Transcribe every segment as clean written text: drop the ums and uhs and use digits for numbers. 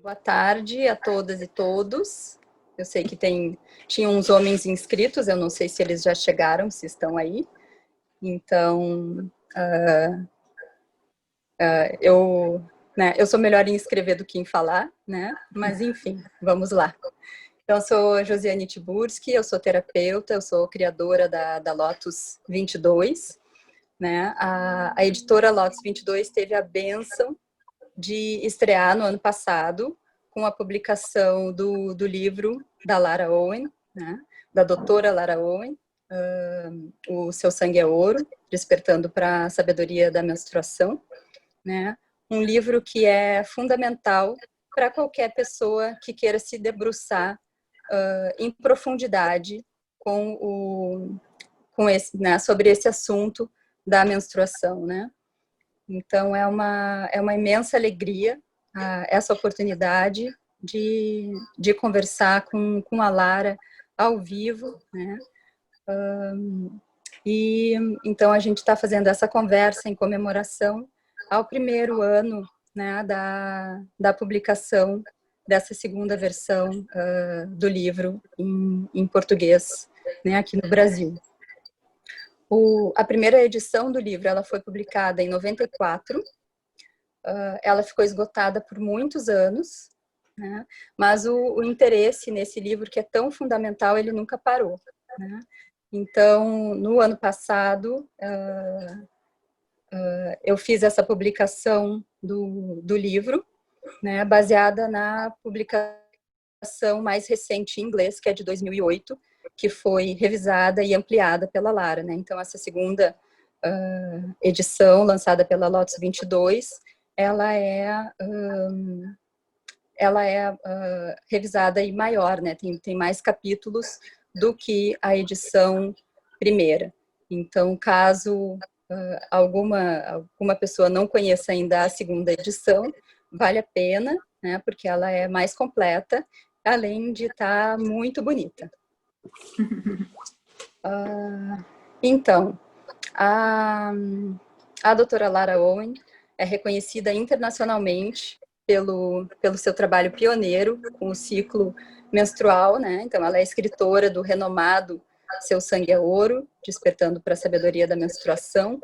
Boa tarde a todas e todos. Eu sei que tinha uns homens inscritos, eu não sei se eles já chegaram, se estão aí. Então, eu sou melhor em escrever do que em falar, né? Mas, enfim, vamos lá. Então, eu sou Josiane Tiburski, eu sou terapeuta, eu sou criadora da Lótus 22, né? A editora Lótus 22 teve a bênção de estrear no ano passado com a publicação do livro da Lara Owen, né, da doutora Lara Owen, O Seu Sangue é Ouro, Despertando para a Sabedoria da Menstruação, né, um livro que é fundamental para qualquer pessoa que queira se debruçar em profundidade sobre esse assunto da menstruação, né. Então, é uma imensa alegria essa oportunidade de conversar com a Lara ao vivo, né? E então a gente está fazendo essa conversa em comemoração ao primeiro ano, né, da publicação dessa segunda versão do livro em português, né, aqui no Brasil. A primeira edição do livro ela foi publicada em 94, ela ficou esgotada por muitos anos, né? Mas o interesse nesse livro, que é tão fundamental, ele nunca parou, né? Então, no ano passado, eu fiz essa publicação do livro, né, baseada na publicação mais recente em inglês, que é de 2008, que foi revisada e ampliada pela Lara, né? Então, essa segunda edição, lançada pela Lótus 22, ela é revisada e maior, né? Tem mais capítulos do que a edição primeira. Então, caso alguma pessoa não conheça ainda a segunda edição, vale a pena, né? Porque ela é mais completa, além de estar muito bonita. Então, a doutora Lara Owen é reconhecida internacionalmente pelo seu trabalho pioneiro com o ciclo menstrual, né? Então, ela é escritora do renomado Seu Sangue é Ouro, Despertando para a Sabedoria da Menstruação.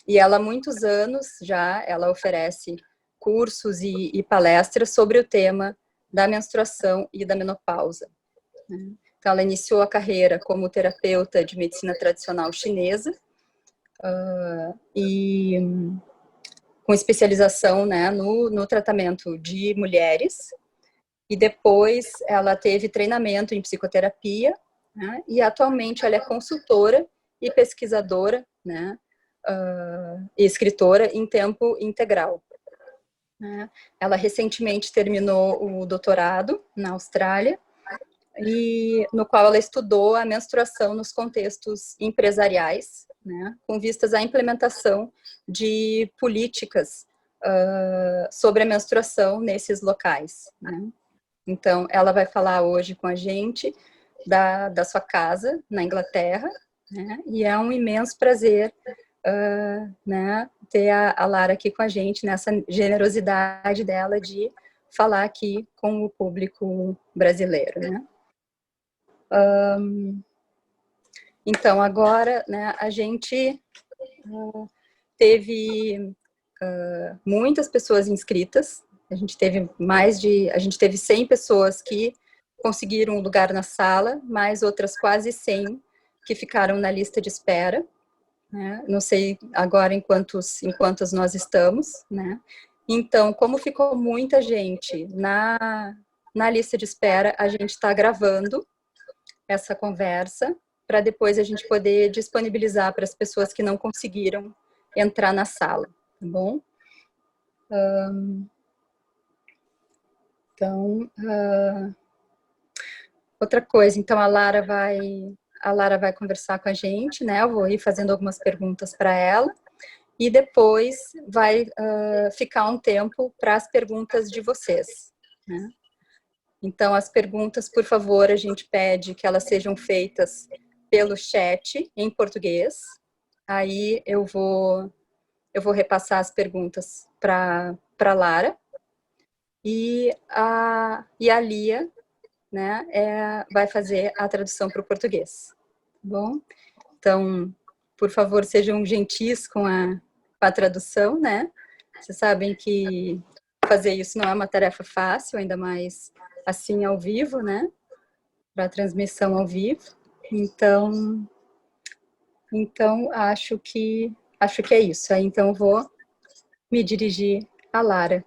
E ela, há muitos anos já, ela oferece cursos e palestras sobre o tema da menstruação e da menopausa, né? Então, ela iniciou a carreira como terapeuta de medicina tradicional chinesa, e com especialização, né, no tratamento de mulheres, e depois ela teve treinamento em psicoterapia, né, e atualmente ela é consultora e pesquisadora, né, e escritora em tempo integral, né. Ela recentemente terminou o doutorado na Austrália, e no qual ela estudou a menstruação nos contextos empresariais, né, com vistas à implementação de políticas sobre a menstruação nesses locais, né. Então, ela vai falar hoje com a gente da sua casa na Inglaterra, né, e é um imenso prazer né, ter a Lara aqui com a gente, nessa generosidade dela de falar aqui com o público brasileiro, né. Então, agora, né, a gente teve muitas pessoas inscritas, a gente teve 100 pessoas que conseguiram um lugar na sala, mais outras quase 100 que ficaram na lista de espera, né? Não sei agora em quantos nós estamos, né? Então, como ficou muita gente na lista de espera, a gente está gravando essa conversa para depois a gente poder disponibilizar para as pessoas que não conseguiram entrar na sala, tá bom? Então, outra coisa, então a Lara vai conversar com a gente, né? Eu vou ir fazendo algumas perguntas para ela e depois vai ficar um tempo para as perguntas de vocês, né? Então, as perguntas, por favor, a gente pede que elas sejam feitas pelo chat em português. Aí eu vou repassar as perguntas para Lara, e a Lia, né, vai fazer a tradução para o português. Tá bom? Então, por favor, sejam gentis com a tradução, né? Vocês sabem que fazer isso não é uma tarefa fácil, ainda mais assim ao vivo, né? Para transmissão ao vivo. Então acho que é isso. Aí então vou me dirigir a Lara.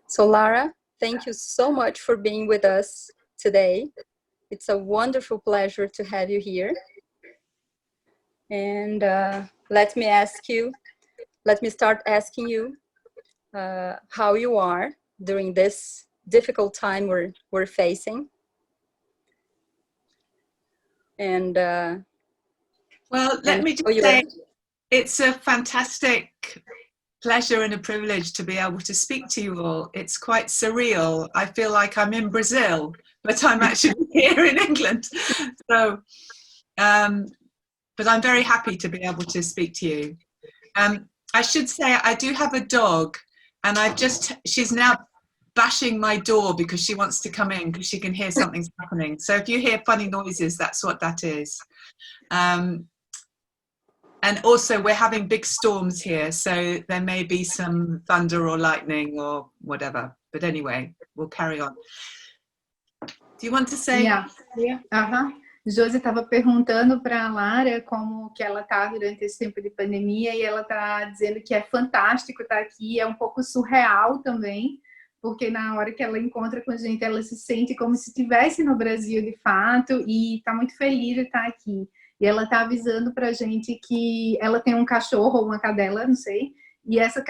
So Lara, thank you so much for being with us today. It's a wonderful pleasure to have you here. And let me start asking you how you are during this difficult time we're facing. And well, let me just say, it's a fantastic pleasure and a privilege to be able to speak to you all. It's quite surreal. I feel like I'm in Brazil, but I'm actually here in England. So, but I'm very happy to be able to speak to you. I should say I do have a dog, and she's now bashing my door because she wants to come in because she can hear something's happening. So if you hear funny noises, that's what that is. And also we're having big storms here, so there may be some thunder or lightning or whatever. But anyway, we'll carry on. Do you want to say? Yeah. Josi estava perguntando para a Lara como que ela está durante esse tempo de pandemia, e ela está dizendo que é fantástico estar aqui, é um pouco surreal também, porque na hora que ela encontra com a gente, ela se sente como se estivesse no Brasil de fato, e está muito feliz de estar aqui. E ela está avisando para a gente que ela tem um cachorro ou uma cadela, não sei, e esse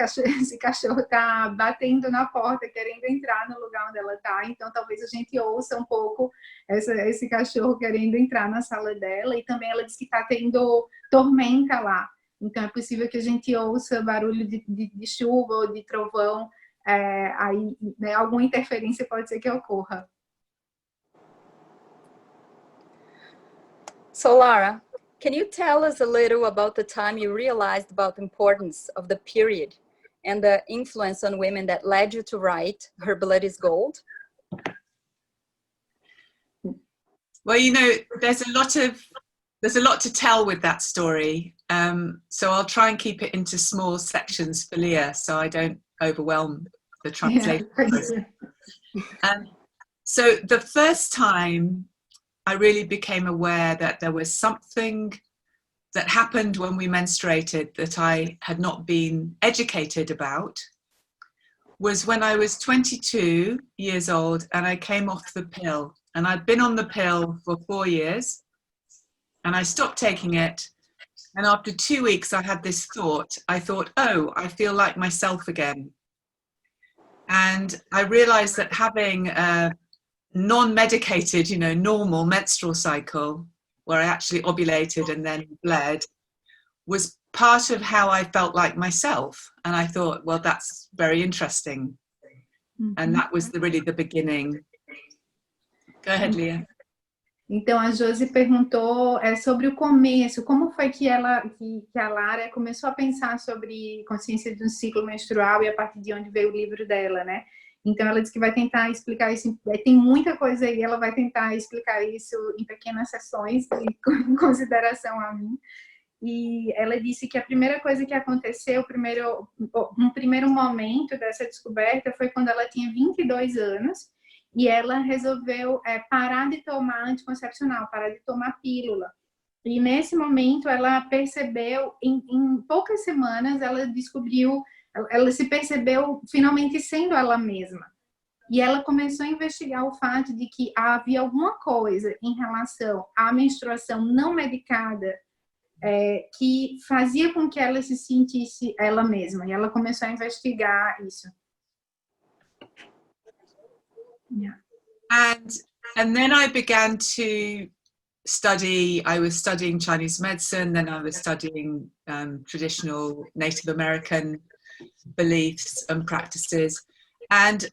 cachorro está batendo na porta, querendo entrar no lugar onde ela está. Então talvez a gente ouça um pouco esse cachorro querendo entrar na sala dela. E também ela disse que está tendo tormenta lá, então é possível que a gente ouça barulho de chuva ou de trovão. Aí, né, alguma interferência pode ser que ocorra. So Lara, can you tell us a little about the time you realized about the importance of the period and the influence on women that led you to write Her Blood is Gold? Well, you know, there's a lot to tell with that story. So I'll try and keep it into small sections for Leah, so I don't overwhelm the translation. Yeah. So the first time I really became aware that there was something that happened when we menstruated that I had not been educated about was when I was 22 years old and I came off the pill. And I'd been on the pill for 4 years and I stopped taking it. And after 2 weeks, I had this thought. I thought, oh, I feel like myself again. And I realized that having a non-medicated, you know, normal menstrual cycle where I actually ovulated and then bled was part of how I felt like myself. And I thought, well, that's very interesting. Mm-hmm. And that was really the beginning. Go ahead, Leah. Então a Josi perguntou sobre o começo, como foi que a Lara começou a pensar sobre consciência de um ciclo menstrual e a partir de onde veio o livro dela, né? Então ela disse que vai tentar explicar isso, tem muita coisa aí, ela vai tentar explicar isso em pequenas sessões, em consideração a mim. E ela disse que a primeira coisa que aconteceu, um primeiro momento dessa descoberta foi quando ela tinha 22 anos, e ela resolveu parar de tomar anticoncepcional, parar de tomar pílula. E nesse momento ela percebeu, em poucas semanas, ela se percebeu finalmente sendo ela mesma. E ela começou a investigar o fato de que havia alguma coisa em relação à menstruação não medicada que fazia com que ela se sentisse ela mesma. E ela começou a investigar isso. Yeah. And then I began to study. I was studying Chinese medicine, then I was studying traditional Native American beliefs and practices. And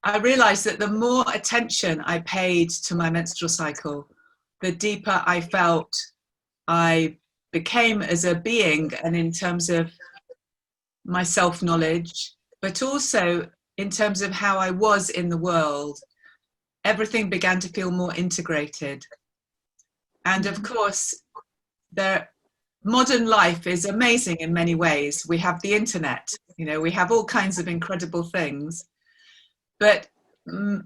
I realized that the more attention I paid to my menstrual cycle, the deeper I felt I became as a being, and in terms of my self-knowledge, but also in terms of how I was in the world, everything began to feel more integrated. And of course, modern life is amazing in many ways. We have the internet, you know, we have all kinds of incredible things, but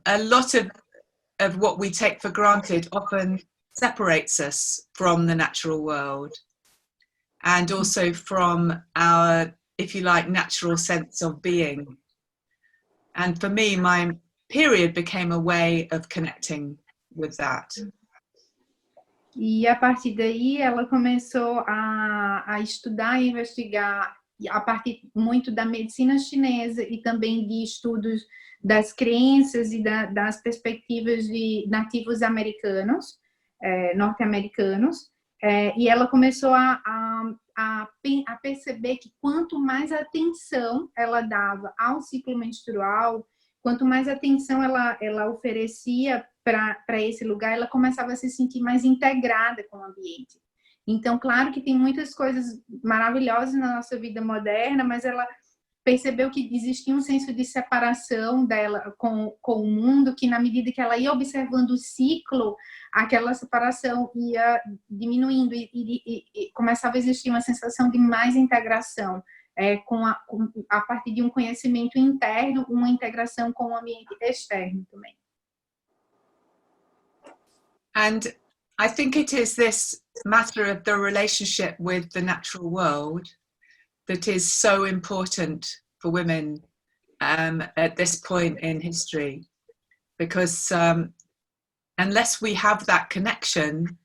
a lot of what we take for granted often separates us from the natural world, and also from our, if you like, natural sense of being. And for me, my period became a way of connecting with that. E a partir daí ela começou a estudar e investigar a partir muito da medicina chinesa e também de estudos das crenças e das perspectivas de nativos americanos, norte-americanos, e ela começou a perceber que quanto mais atenção ela dava ao ciclo menstrual, quanto mais atenção ela oferecia para esse lugar, ela começava a se sentir mais integrada com o ambiente. Então, claro que tem muitas coisas maravilhosas na nossa vida moderna, mas ela percebeu que existia um senso de separação dela com o mundo, que na medida que ela ia observando o ciclo, aquela separação ia diminuindo e começava a existir uma sensação de mais integração, a partir de um conhecimento interno, uma integração com o ambiente externo também. And I think it is this matter of the relationship with the natural world that is so important for women at this point in history, because unless we have that connection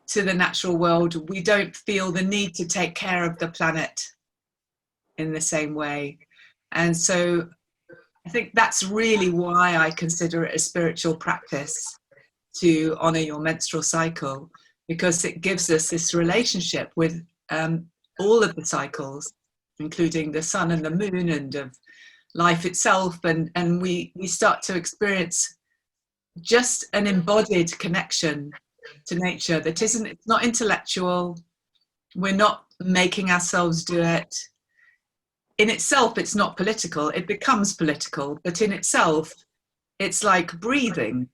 to the natural world, we don't feel the need to take care of the planet in the same way. And so I think that's really why I consider it a spiritual practice to honor your menstrual cycle, because it gives us this relationship with all of the cycles, including the sun and the moon and of life itself, and we start to experience just an embodied connection to nature that it's not intellectual, we're not making ourselves do it. In itself, it's not political, it becomes political, but in itself, it's like breathing.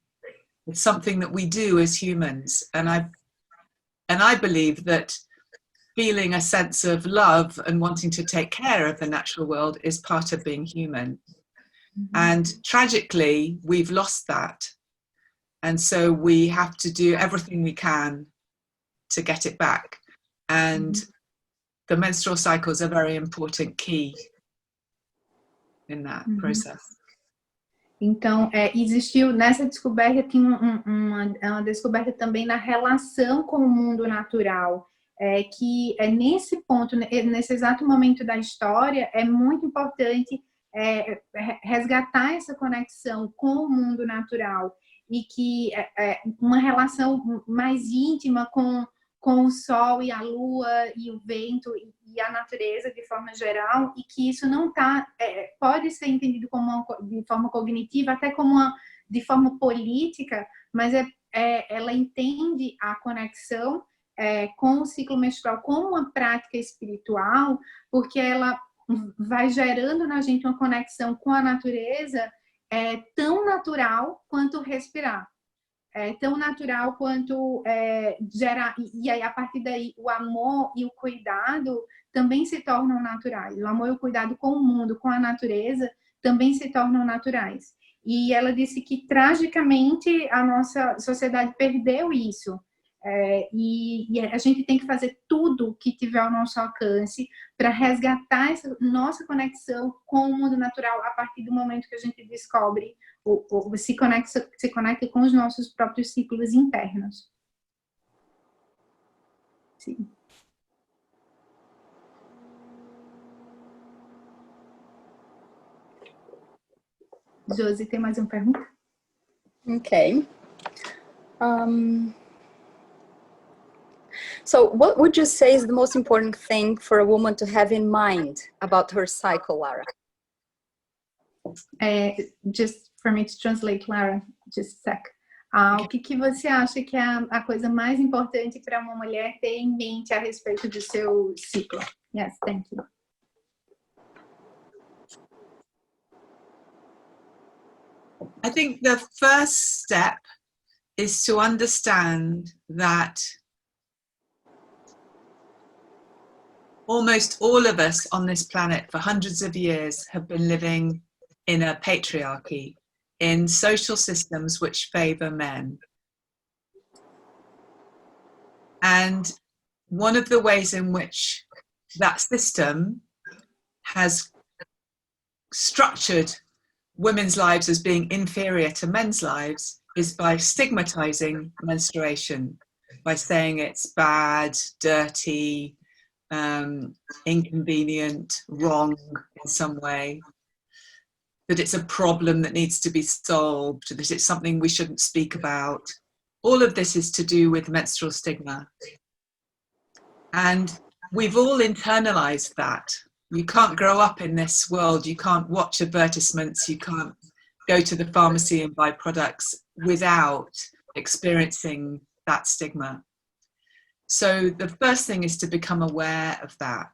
It's something that we do as humans. And I believe that feeling a sense of love and wanting to take care of the natural world is part of being human. Mm-hmm. And tragically, we've lost that. And so we have to do everything we can to get it back. And the menstrual cycle is a very important key in that process. Então, existiu nessa descoberta, tem uma descoberta também na relação com o mundo natural, que nesse ponto, nesse exato momento da história, é muito importante resgatar essa conexão com o mundo natural e que uma relação mais íntima com o sol e a lua e o vento e a natureza de forma geral, e que isso não pode ser entendido de forma cognitiva, até como de forma política, mas ela entende a conexão com o ciclo menstrual como uma prática espiritual, porque ela vai gerando na gente uma conexão com a natureza tão natural quanto respirar. Tão natural quanto gerar, e aí a partir daí o amor e o cuidado também se tornam naturais. O amor e o cuidado com o mundo, com a natureza, também se tornam naturais. E ela disse que tragicamente a nossa sociedade perdeu isso. E a gente tem que fazer tudo que tiver ao nosso alcance para resgatar essa nossa conexão com o mundo natural a partir do momento que a gente descobre ou se conecta com os nossos próprios ciclos internos. Sim. Josi, tem mais uma pergunta? Okay. So what would you say is the most important thing for a woman to have in mind about her cycle, Lara? Just for me to translate, Lara, just a sec. O que você acha que é a coisa mais importante para uma mulher ter em mente a respeito do seu ciclo? Yes, thank you. I think the first step is to understand that almost all of us on this planet for hundreds of years have been living in a patriarchy, in social systems which favour men. And one of the ways in which that system has structured women's lives as being inferior to men's lives is by stigmatizing menstruation, by saying it's bad, dirty, inconvenient, wrong in some way, that it's a problem that needs to be solved, that it's something we shouldn't speak about. All of this is to do with menstrual stigma. And we've all internalized that. You can't grow up in this world, you can't watch advertisements, you can't go to the pharmacy and buy products without experiencing that stigma. So the first thing is to become aware of that.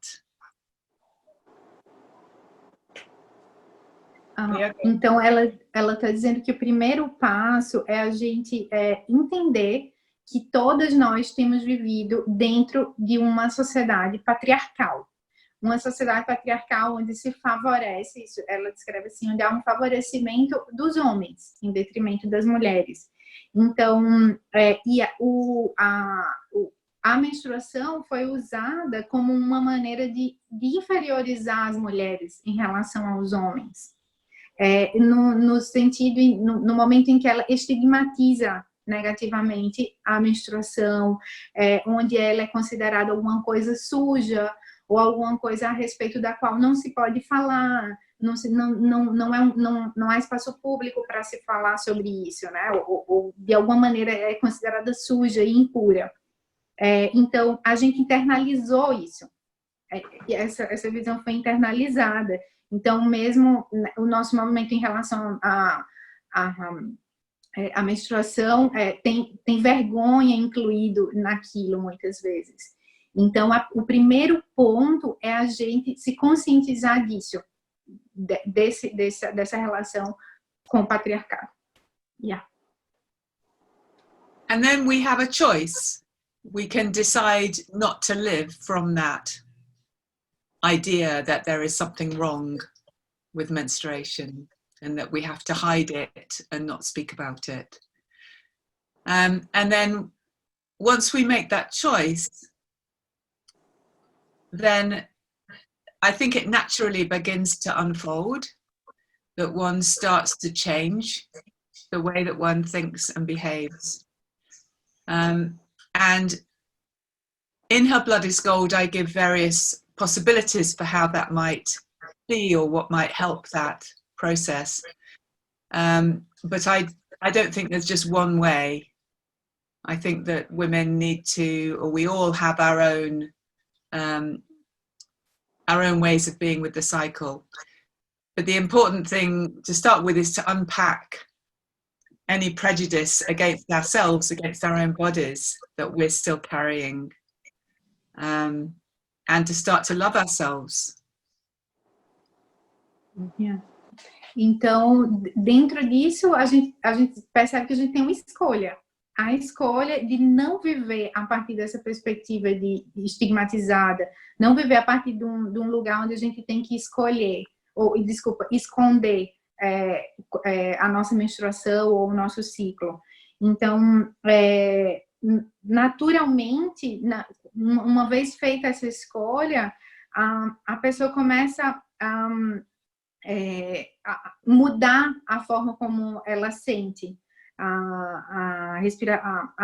Então ela está dizendo que o primeiro passo é a gente entender que todas nós temos vivido dentro de uma sociedade patriarcal. Uma sociedade patriarcal onde se favorece, isso ela descreve assim, onde há um favorecimento dos homens em detrimento das mulheres. Então, a menstruação foi usada como uma maneira de inferiorizar as mulheres em relação aos homens. No sentido, no momento em que ela estigmatiza negativamente a menstruação, onde ela é considerada alguma coisa suja, ou alguma coisa a respeito da qual não se pode falar, não há espaço público para se falar sobre isso, né? Ou de alguma maneira é considerada suja e impura. Então, a gente internalizou isso. Essa visão foi internalizada. Então, mesmo o nosso movimento em relação à menstruação tem vergonha incluído naquilo, muitas vezes. Então, o primeiro ponto é a gente se conscientizar disso, dessa relação com o patriarcado. Yeah. And then we have a choice. We can decide not to live from that idea that there is something wrong with menstruation and that we have to hide it and not speak about it. And then once we make that choice, then I think it naturally begins to unfold, that one starts to change the way that one thinks and behaves. And in Her Blood is Gold, I give various possibilities for how that might be or what might help that process. But I don't think there's just one way. I think that women need to, or we all have our own ways of being with the cycle. But the important thing to start with is to unpack any prejudice against ourselves, against our own bodies that we're still carrying, and to start to love ourselves. Yeah. Então, dentro disso, a gente percebe que a gente tem uma escolha. A escolha de não viver a partir dessa perspectiva de estigmatizada, não viver a partir de um lugar onde a gente tem que escolher, esconder a nossa menstruação ou o nosso ciclo. Então, naturalmente, uma vez feita essa escolha, a pessoa começa a mudar a forma como ela sente a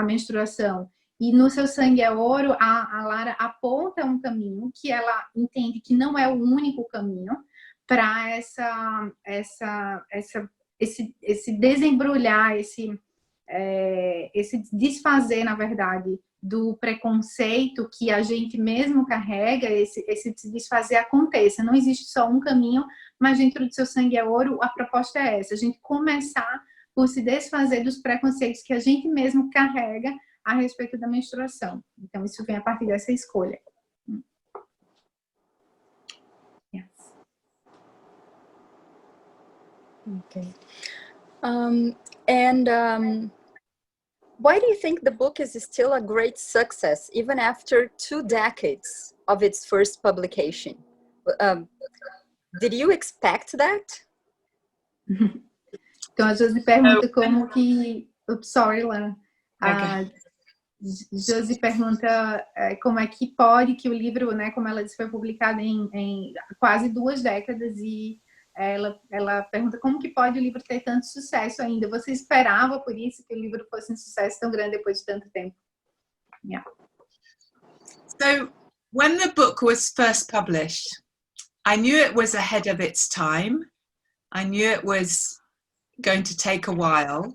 menstruação. E no Seu Sangue é Ouro, a Lara aponta um caminho que ela entende que não é o único caminho para esse desembrulhar, esse desfazer, na verdade, do preconceito que a gente mesmo carrega, esse desfazer aconteça. Não existe só um caminho, mas dentro do Seu Sangue é Ouro, a proposta é essa, a gente começar por se desfazer dos preconceitos que a gente mesmo carrega a respeito da menstruação. Então, isso vem a partir dessa escolha. Okay. Why do you think the book is still a great success, even after 2 decades of its first publication? Did you expect that? Então, a Josi pergunta como que... Oops, sorry, Lara. A Josi pergunta como é que pode que o livro, né, como ela disse, foi publicado em quase 2 décadas e ela pergunta como que pode o livro ter tanto sucesso ainda. Você esperava por isso que o livro fosse um sucesso tão grande depois de tanto tempo? Yeah. So, when the book was first published, I knew it was ahead of its time. I knew it was going to take a while,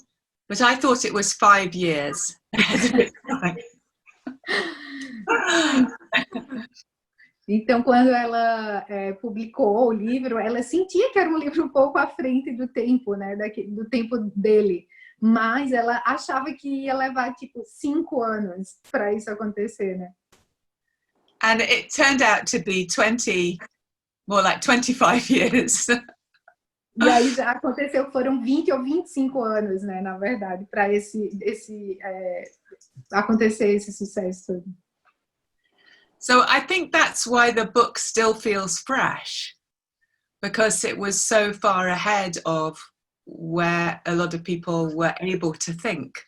but I thought it was 5 years ahead of its time. Então, quando ela publicou o livro, ela sentia que era um livro um pouco à frente do tempo, né? Do tempo dele. Mas ela achava que ia levar, tipo, 5 anos para isso acontecer, né? And it turned out to be more like 25 years. E aí já aconteceu, foram 20 ou 25 anos, né? Na verdade, para acontecer esse sucesso todo. So I think that's why the book still feels fresh, because it was so far ahead of where a lot of people were able to think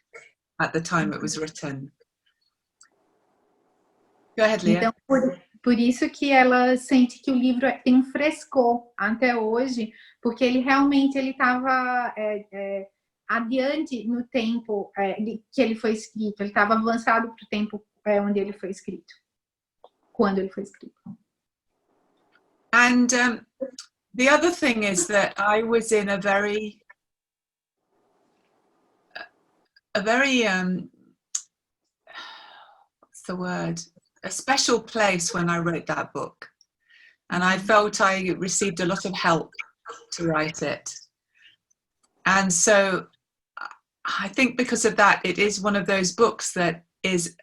at the time it was written. Go ahead, Leah. Então, por isso que ela sente que o livro tem um frescor até hoje, porque ele realmente estava adiante no tempo que ele foi escrito, ele estava avançado para o tempo onde ele foi escrito. Quando ele foi escrito. And the other thing is that I was in a very what's the word? A special place when I wrote that book. And I felt I received a lot of help to write it. And so I think because of that, it is one of those books that is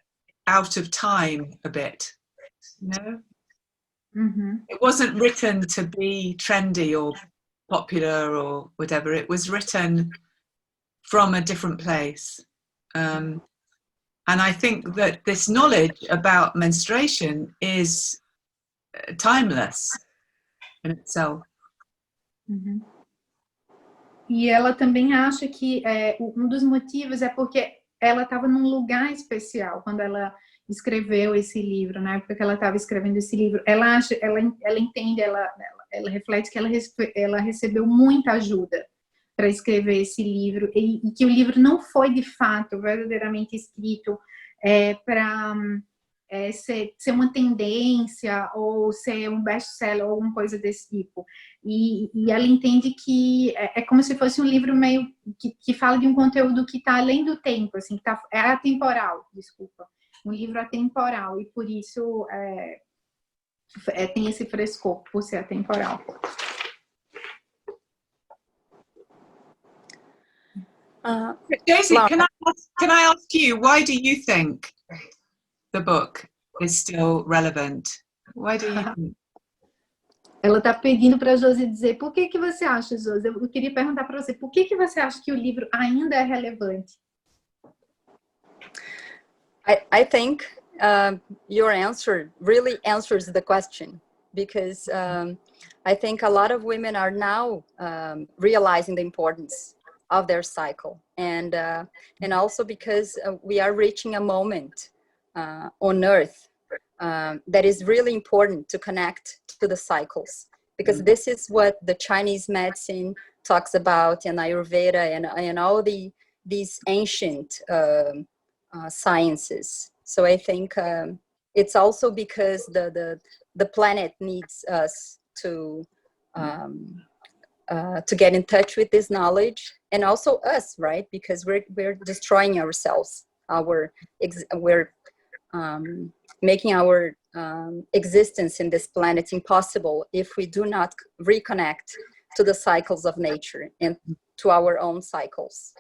out of time a bit. No, It wasn't written to be trendy or popular or whatever. It was written from a different place. And I think that this knowledge about menstruation is timeless in itself. E ela também acha que um dos motivos é porque ela estava num lugar especial quando ela escreveu esse livro, na época que ela estava escrevendo esse livro. Ela entende, ela reflete que ela recebeu muita ajuda para escrever esse livro e que o livro não foi de fato verdadeiramente escrito para ser uma tendência ou ser um best-seller ou alguma coisa desse tipo. E ela entende que é como se fosse um livro meio que fala de um conteúdo que está além do tempo, assim, que é atemporal, desculpa. Um livro atemporal, e por isso tem esse frescor, por ser atemporal. Daisy, can I ask you, why do you think the book is still relevant? Why do you think? Ela está pedindo para a Josi dizer, por que você acha, Josi? Eu queria perguntar para você, por que você acha que o livro ainda é relevante? I think your answer really answers the question, because I think a lot of women are now realizing the importance of their cycle, and also because we are reaching a moment on Earth that is really important to connect to the cycles, because this is what the Chinese medicine talks about, and Ayurveda, and all these ancient sciences. So I think it's also because the planet needs us to get in touch with this knowledge, and also us, right? Because we're destroying ourselves. We're making our existence in this planet impossible if we do not reconnect to the cycles of nature and to our own cycles.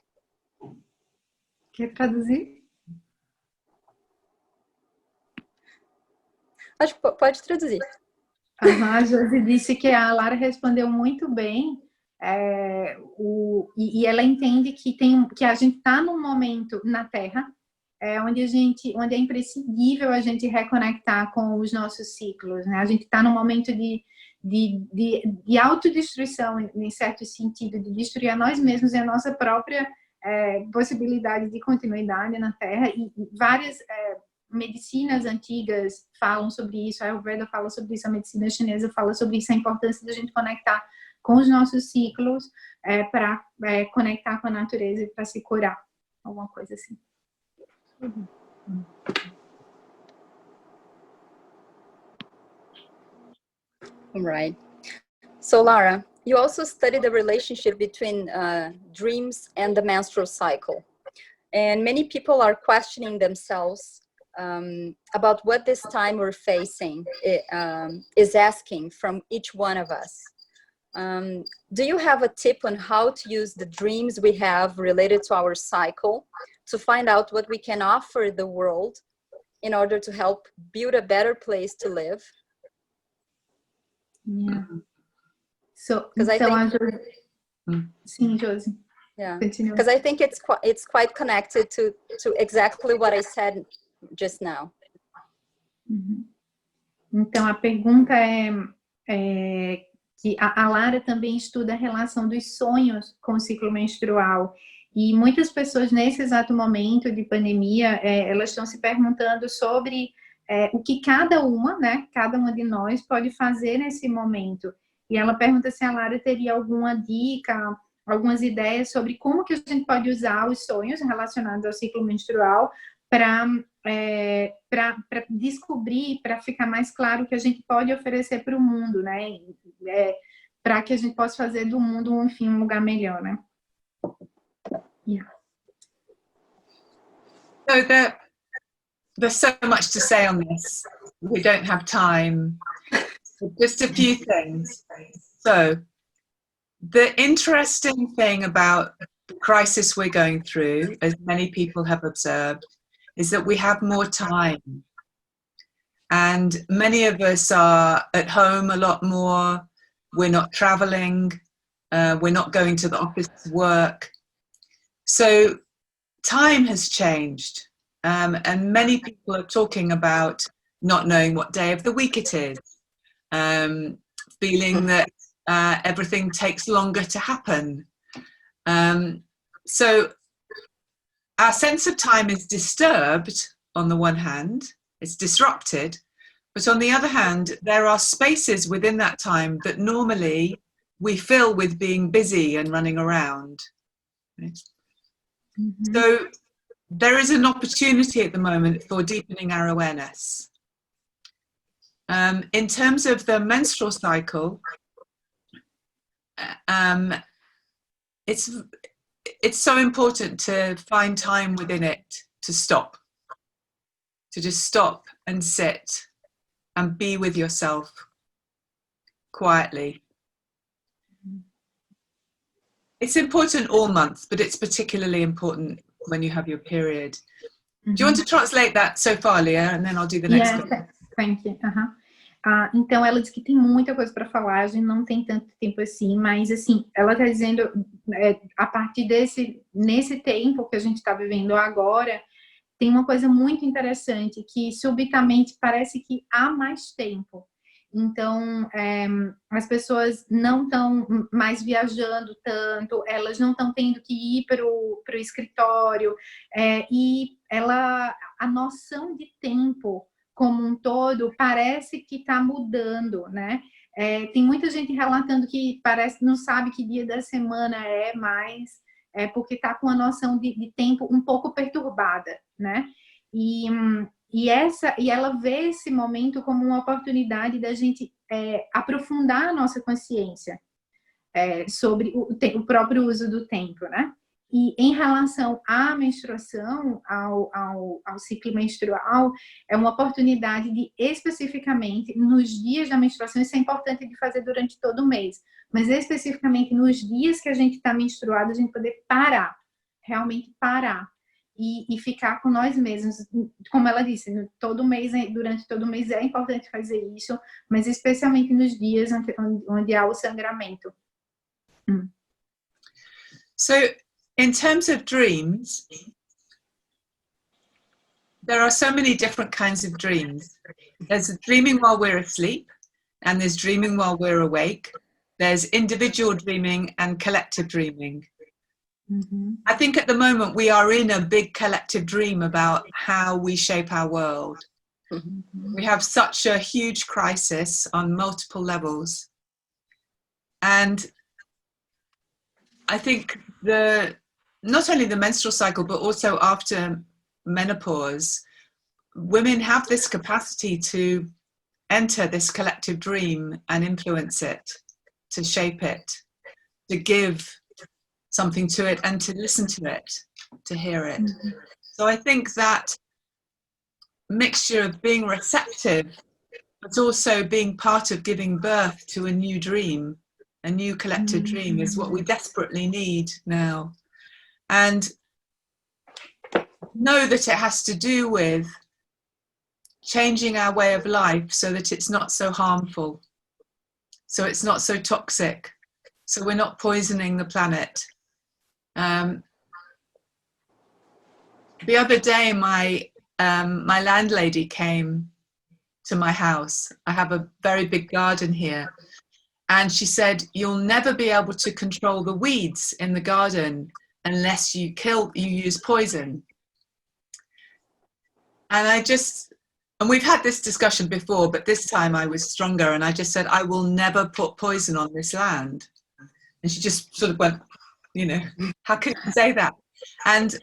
Quer traduzir? Acho que pode traduzir. A Josi disse que a Lara respondeu muito bem, E ela entende que a gente está num momento na Terra onde é imprescindível a gente reconectar com os nossos ciclos, né? A gente está num momento de autodestruição, em certo sentido, de destruir a nós mesmos e a nossa própria possibilidade de continuidade na Terra, e várias medicinas antigas falam sobre isso, a Ayurveda fala sobre isso, a medicina chinesa fala sobre isso, a importância da gente conectar com os nossos ciclos para conectar com a natureza e para se curar, alguma coisa assim. Right. So, Lara, you also study the relationship between dreams and the menstrual cycle. And many people are questioning themselves about what this time we're facing is asking from each one of us. Do you have a tip on how to use the dreams we have related to our cycle to find out what we can offer the world in order to help build a better place to live? Yeah. So, because sim, Josi. Yeah, because I think it's quite connected to exactly what I said just now. Então, a pergunta é que a Lara também estuda a relação dos sonhos com o ciclo menstrual. E muitas pessoas, nesse exato momento de pandemia, elas estão se perguntando sobre o que cada uma de nós pode fazer nesse momento. E ela pergunta se a Lara teria alguma dica, algumas ideias sobre como que a gente pode usar os sonhos relacionados ao ciclo menstrual para descobrir, para ficar mais claro o que a gente pode oferecer para o mundo, né? Para que a gente possa fazer do mundo, enfim, um lugar melhor, né? Yeah. So there's so much to say on this. We don't have time. Just a few things. So the interesting thing about the crisis we're going through, as many people have observed, is that we have more time. And many of us are at home a lot more. We're not traveling. We're not going to the office to work. So time has changed. And many people are talking about not knowing what day of the week it is. Feeling that everything takes longer to happen. So our sense of time is disturbed on the one hand, it's disrupted, but on the other hand, there are spaces within that time that normally we fill with being busy and running around. Right? Mm-hmm. So there is an opportunity at the moment for deepening our awareness. In terms of the menstrual cycle, it's so important to find time within it to stop, to just stop and sit and be with yourself quietly. It's important all months, but it's particularly important when you have your period. Mm-hmm. Do you want to translate that so far, Leah, and then I'll do the next one? Yes, thank you. Então, ela diz que tem muita coisa para falar, a gente não tem tanto tempo assim, mas, assim, ela está dizendo, a partir nesse tempo que a gente está vivendo agora, tem uma coisa muito interessante, que subitamente parece que há mais tempo. Então, as pessoas não estão mais viajando tanto, elas não estão tendo que ir para o escritório, e a noção de tempo como um todo parece que está mudando, né? Tem muita gente relatando que não sabe que dia da semana é mais, porque está com a noção de tempo um pouco perturbada, né? E ela vê esse momento como uma oportunidade da gente aprofundar a nossa consciência sobre o próprio uso do tempo, né? E em relação à menstruação, ao ciclo menstrual, é uma oportunidade de, especificamente, nos dias da menstruação, isso é importante de fazer durante todo o mês, mas especificamente nos dias que a gente está menstruado, a gente poder parar, realmente parar, e ficar com nós mesmos. Como ela disse, durante todo o mês é importante fazer isso, mas especialmente nos dias onde há o sangramento. So, in terms of dreams, there are so many different kinds of dreams. There's dreaming while we're asleep, and there's dreaming while we're awake. There's individual dreaming and collective dreaming. I think at the moment we are in a big collective dream about how we shape our world. We have such a huge crisis on multiple levels. And I think not only the menstrual cycle, but also after menopause, women have this capacity to enter this collective dream and influence it, to shape it, to give something to it, and to listen to it, to hear it. So I think that mixture of being receptive, but also being part of giving birth to a new dream, a new collective dream, is what we desperately need now. And know that it has to do with changing our way of life so that it's not so harmful, so it's not so toxic, so we're not poisoning the planet. The other day, my landlady came to my house. I have a very big garden here. And she said, you'll never be able to control the weeds in the garden unless you use poison. And we've had this discussion before, but this time I was stronger, and I just said, I will never put poison on this land. And she just sort of went, you know, how can you say that? But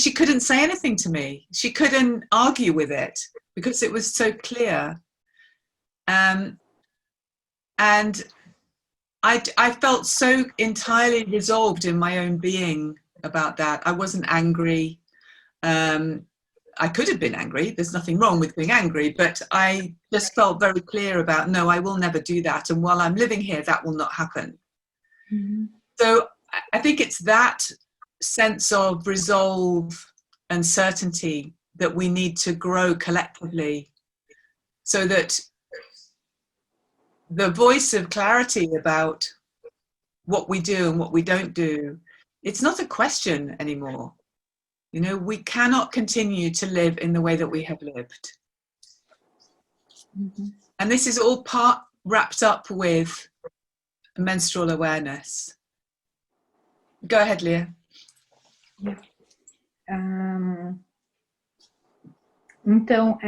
she couldn't say anything to me. She couldn't argue with it because it was so clear. And I felt so entirely resolved in my own being about that. I wasn't angry. I could have been angry. There's nothing wrong with being angry, but I just felt very clear about, no, I will never do that. And while I'm living here, that will not happen. So I think it's that sense of resolve and certainty that we need to grow collectively, so that the voice of clarity about what we do and what we don't do, it's not a question anymore. You know, we cannot continue to live in the way that we have lived. And this is all wrapped up with menstrual awareness. Go ahead, Leah. Então,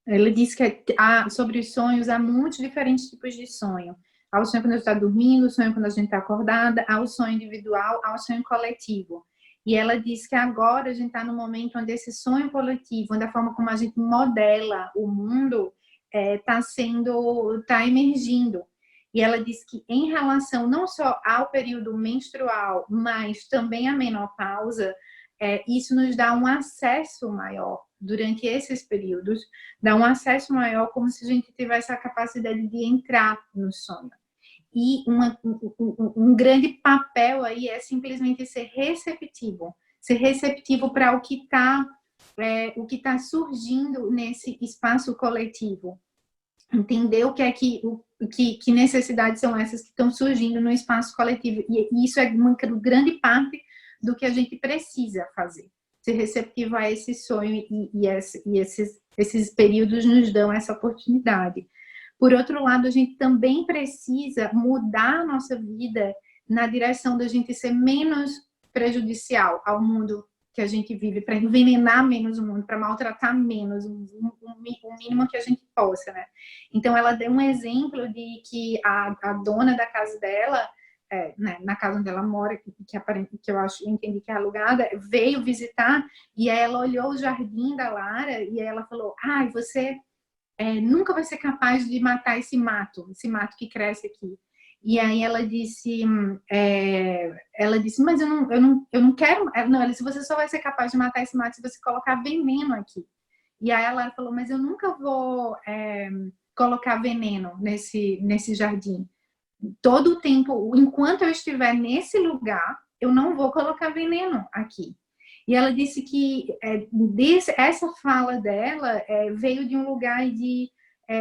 ela disse que sobre os sonhos, há muitos diferentes tipos de sonho. Há o sonho quando a gente está dormindo, o sonho quando a gente está acordada, há o sonho individual, há o sonho coletivo. E ela disse que agora a gente está no momento onde esse sonho coletivo, onde a forma como a gente modela o mundo está emergindo. E ela disse que em relação não só ao período menstrual, mas também à menopausa, isso nos dá um acesso maior durante esses períodos, dá um acesso maior como se a gente tivesse a capacidade de entrar no sonho. E um grande papel aí é simplesmente ser receptivo para o que está surgindo nesse espaço coletivo. Entender o que é que necessidades são essas que estão surgindo no espaço coletivo. E isso é uma grande parte do que a gente precisa fazer. Ser receptivo a esse sonho e esses períodos nos dão essa oportunidade. Por outro lado, a gente também precisa mudar a nossa vida na direção da gente ser menos prejudicial ao mundo que a gente vive, para envenenar menos o mundo, para maltratar menos, o mínimo que a gente possa, né? Então, ela deu um exemplo de que a dona da casa dela, né, na casa onde ela mora, que eu entendi que é alugada, veio visitar, e aí ela olhou o jardim da Lara, e aí ela falou, você nunca vai ser capaz de matar esse mato que cresce aqui. E aí ela disse, mas eu não quero, não, ela disse, você só vai ser capaz de matar esse mato se você colocar veneno aqui. E aí ela falou, mas eu nunca vou colocar veneno nesse jardim. Todo o tempo, enquanto eu estiver nesse lugar, eu não vou colocar veneno aqui. E ela disse que essa fala dela veio de um lugar de...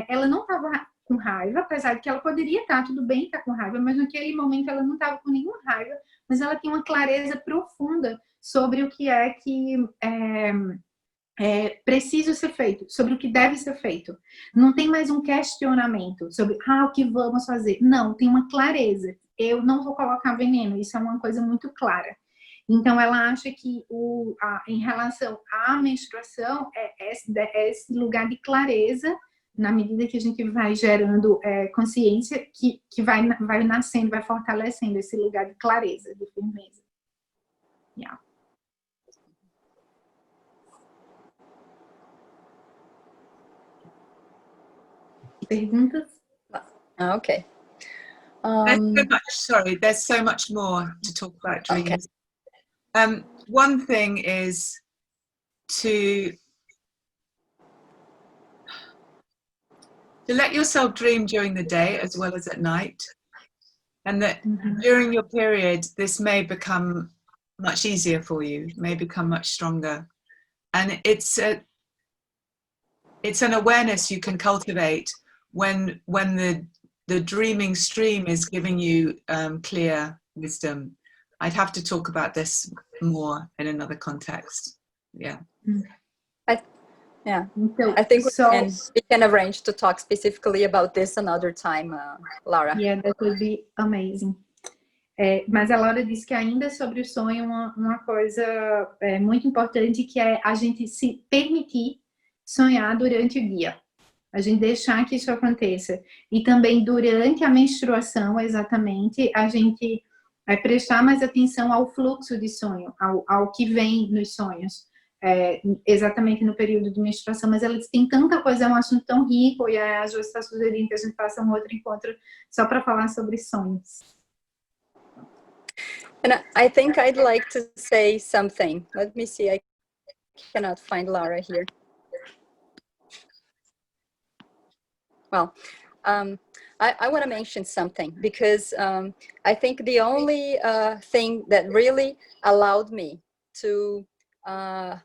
ela não estava com raiva, apesar de que ela poderia estar, tudo bem estar com raiva, mas naquele momento ela não estava com nenhuma raiva, mas ela tem uma clareza profunda sobre o que é que preciso ser feito, sobre o que deve ser feito. Não tem mais um questionamento sobre o que vamos fazer. Não, tem uma clareza. Eu não vou colocar veneno, isso é uma coisa muito clara. Então, ela acha que em relação à menstruação, é esse lugar de clareza, na medida que a gente vai gerando consciência, que vai nascendo, vai fortalecendo esse lugar de clareza, de firmeza. Yeah. Perguntas? Okay. There's so much more to talk about dreams. Okay. One thing is to let yourself dream during the day as well as at night, and that during your period this may become much easier for you, may become much stronger, and it's an awareness you can cultivate when the dreaming stream is giving you clear wisdom. I'd have to talk about this more in another context. Yeah. I think we can arrange to talk specifically about this another time, Lara. Yeah, that would be amazing. Mas a Lara disse que ainda sobre o sonho, uma coisa muito importante, que é a gente se permitir sonhar durante o dia. A gente deixar que isso aconteça. E também durante a menstruação, exatamente, a gente prestar mais atenção ao fluxo de sonho, ao que vem nos sonhos. Exatamente no período de menstruação, mas eles têm tanta coisa, é um assunto tão rico, e a Jo está sugerindo que a gente faça um outro encontro só para falar sobre sonhos. And I think I'd like to say something. Let me see, I cannot find Lara here. Well, I want to mention something, because I think the only thing that really allowed me to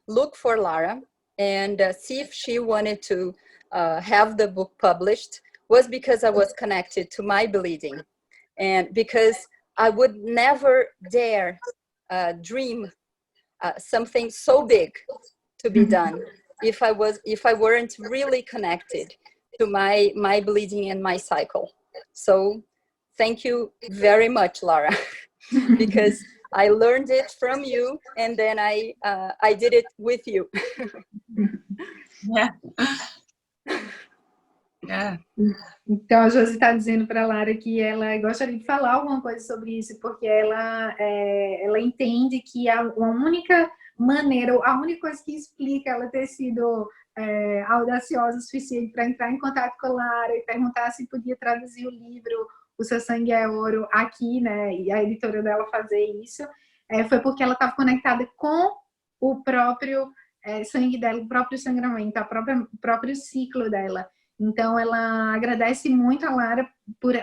look for Lara and see if she wanted to have the book published was because I was connected to my bleeding, and because I would never dare dream something so big to be done if I weren't really connected to my bleeding and my cycle. So thank you very much, Lara, because I learned it from you, and then I did it with you. Yeah. Então a Josi está dizendo para a Lara que ela gostaria de falar alguma coisa sobre isso, porque ela entende que a única maneira, a única coisa que explica ela ter sido audaciosa o suficiente para entrar em contato com a Lara e perguntar se podia traduzir o livro O Seu Sangue é Ouro aqui, né, e a editora dela fazer isso, foi porque ela estava conectada com o próprio sangue dela, o próprio sangramento, o próprio ciclo dela. Então, ela agradece muito a Lara por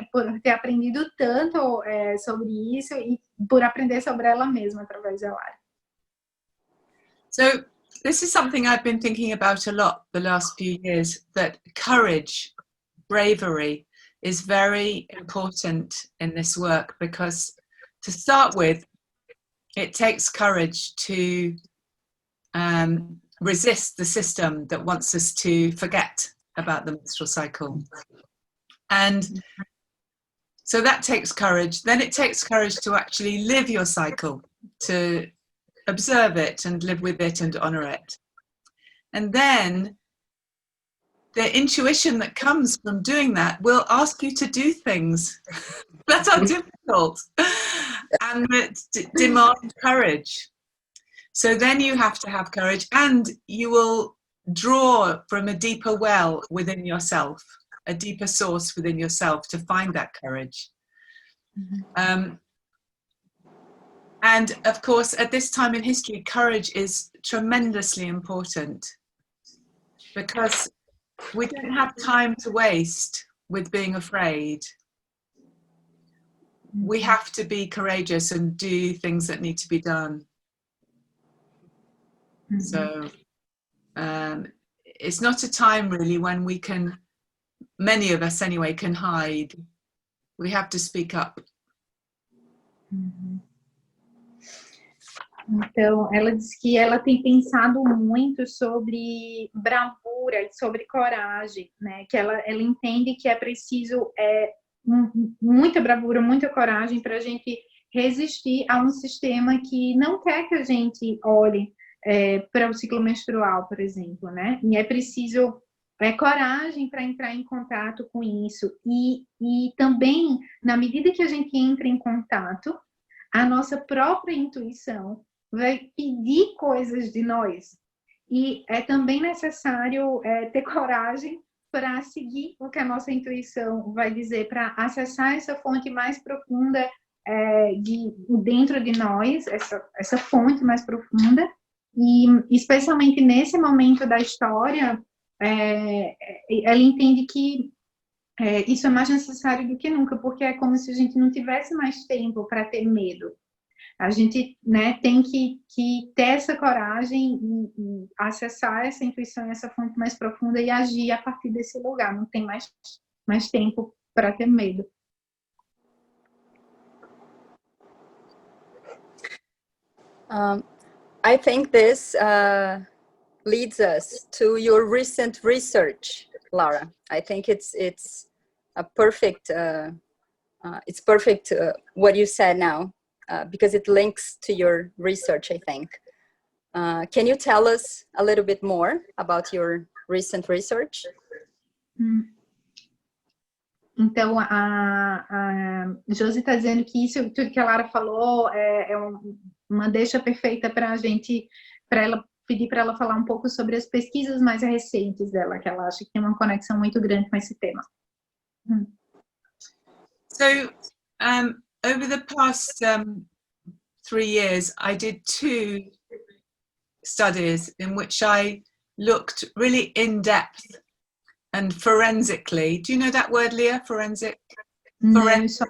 ter aprendido tanto sobre isso e por aprender sobre ela mesma através da Lara. So, this is something I've been thinking about a lot the last few years, that courage, bravery, is very important in this work, because to start with, it takes courage to resist the system that wants us to forget about the menstrual cycle. And so that takes courage. Then it takes courage to actually live your cycle, to observe it and live with it and honor it. And then the intuition that comes from doing that will ask you to do things that are difficult and that demand courage. So then you have to have courage, and you will draw from a deeper well within yourself, a deeper source within yourself to find that courage. And of course, at this time in history, courage is tremendously important, because we don't have time to waste with being afraid. We have to be courageous and do things that need to be done. So it's not a time really when we can many of us anyway can hide. We have to speak up. Então, ela diz que ela tem pensado muito sobre bravura e sobre coragem, né? Que ela entende que é preciso muita bravura, muita coragem para a gente resistir a um sistema que não quer que a gente olhe para o ciclo menstrual, por exemplo, né? E é preciso coragem para entrar em contato com isso. E também, na medida que a gente entra em contato, a nossa própria intuição vai pedir coisas de nós. E é também necessário ter coragem para seguir o que a nossa intuição vai dizer, para acessar essa fonte mais profunda dentro de nós, essa fonte mais profunda. E, especialmente nesse momento da história, ela entende que isso é mais necessário do que nunca, porque é como se a gente não tivesse mais tempo para ter medo. A gente, né, tem que ter essa coragem e acessar essa intuição, essa fonte mais profunda e agir a partir desse lugar. Não tem mais tempo para ter medo. I think this leads us to your recent research, Lara. I think it's a perfect what you said now, because it links to your research, I think. Can you tell us a little bit more about your recent research? Então, a Josi está dizendo que isso, tudo que a Lara falou, uma deixa perfeita para a gente, para ela pedir para ela falar um pouco sobre as pesquisas mais recentes dela, que ela acha que tem uma conexão muito grande com esse tema. So, over the past 3 years, I did 2 studies in which I looked really in depth and forensically. Do you know that word, Leah? Forensic? Forensic.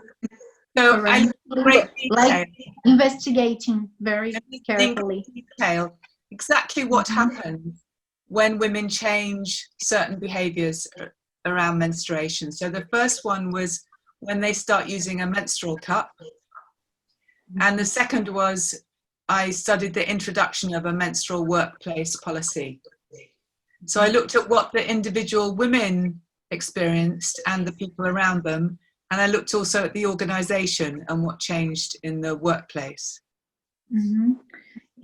So I great detail, like investigating very carefully. Detail exactly what happens when women change certain behaviours around menstruation. So the first one was when they start using a menstrual cup, and the second was I studied the introduction of a menstrual workplace policy. So I looked at what the individual women experienced and the people around them, and I looked also at the organisation and what changed in the workplace.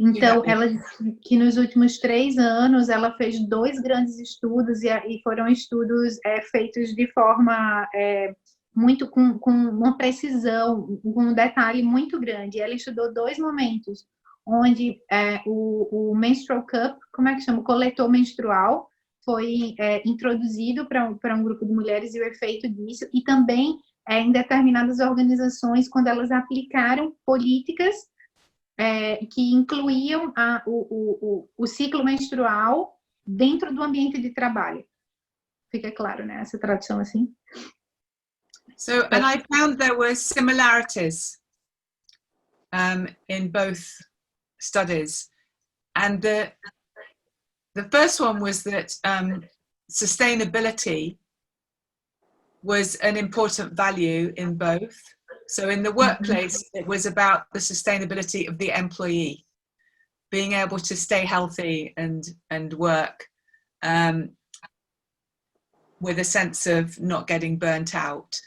Então, ela disse que nos últimos 3 anos ela fez 2 grandes estudos e foram estudos feitos de forma muito com uma precisão, com um detalhe muito grande. Ela estudou 2 momentos, onde o menstrual cup, como é que chama? O coletor menstrual foi introduzido para um grupo de mulheres e o efeito disso, e também em determinadas organizações, quando elas aplicaram políticas que incluíam o ciclo menstrual dentro do ambiente de trabalho. Fica claro, né? Essa tradução assim. So, and I found there were similarities in both studies, and the first one was that sustainability was an important value in both. So in the workplace, it was about the sustainability of the employee, being able to stay healthy and work with a sense of not getting burnt out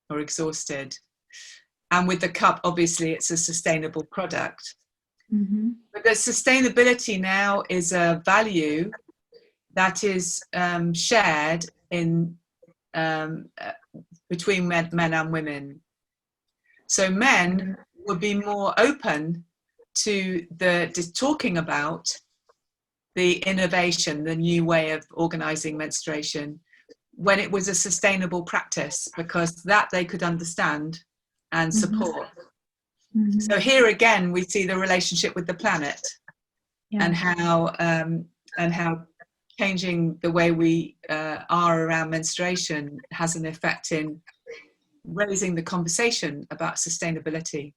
or exhausted. And with the cup, obviously, it's a sustainable product. But the sustainability now is a value that is shared in between men and women. So men would be more open to talking about the innovation, the new way of organising menstruation, when it was a sustainable practice, because that they could understand and support. So here again, we see the relationship with the planet, and how changing the way we are around menstruation has an effect in raising the conversation about sustainability.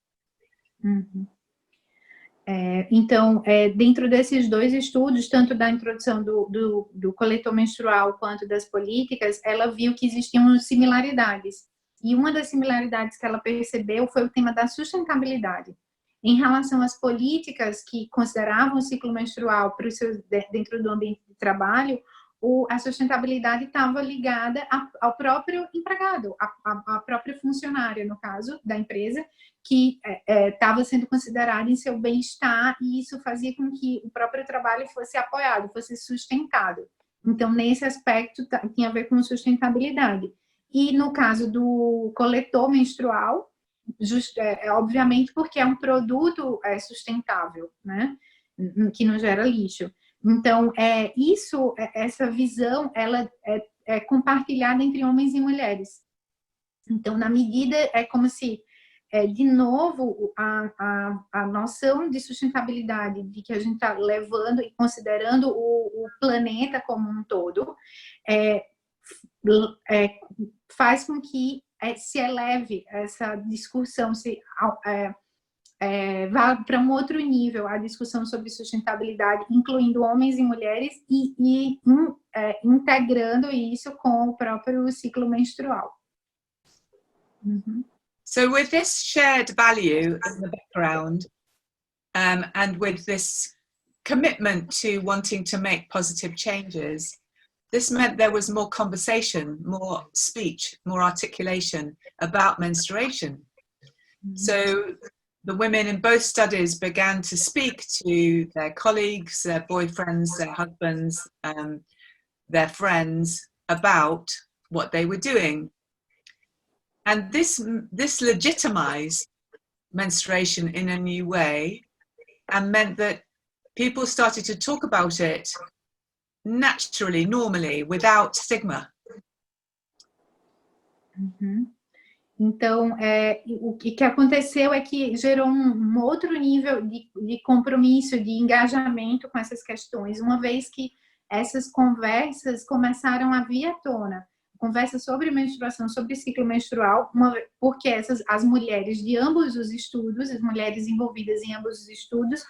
Então, dentro desses dois estudos, tanto da introdução do coletor menstrual quanto das políticas, ela viu que existiam similaridades. E uma das similaridades que ela percebeu foi o tema da sustentabilidade. Em relação às políticas que consideravam o ciclo menstrual dentro do ambiente de trabalho, a sustentabilidade estava ligada ao próprio empregado, à própria funcionária, no caso, da empresa, que estava sendo considerada em seu bem-estar, e isso fazia com que o próprio trabalho fosse apoiado, fosse sustentado. Então, nesse aspecto, tinha a ver com sustentabilidade. E no caso do coletor menstrual, obviamente porque é um produto sustentável, né? Que não gera lixo. Então, essa visão, ela é compartilhada entre homens e mulheres. Então, na medida, é como se, de novo, a noção de sustentabilidade, de que a gente está levando e considerando o planeta como um todo, faz com que se eleve essa discussão, vá para um outro nível a discussão sobre sustentabilidade, incluindo homens e mulheres, e integrando isso com o próprio ciclo menstrual. So with this shared value in the background, and with this commitment to wanting to make positive changes, this meant there was more conversation, more speech, more articulation about menstruation. So the women in both studies began to speak to their colleagues, their boyfriends, their husbands, their friends about what they were doing. And this legitimized menstruation in a new way, and meant that people started to talk about it naturally, normally, without stigma. Então, o que aconteceu é que gerou um outro nível de compromisso, de engajamento com essas questões, uma vez que essas conversas começaram a vir à tona. Conversas sobre menstruação, sobre ciclo menstrual, porque as mulheres de ambos os estudos, as mulheres envolvidas em ambos os estudos,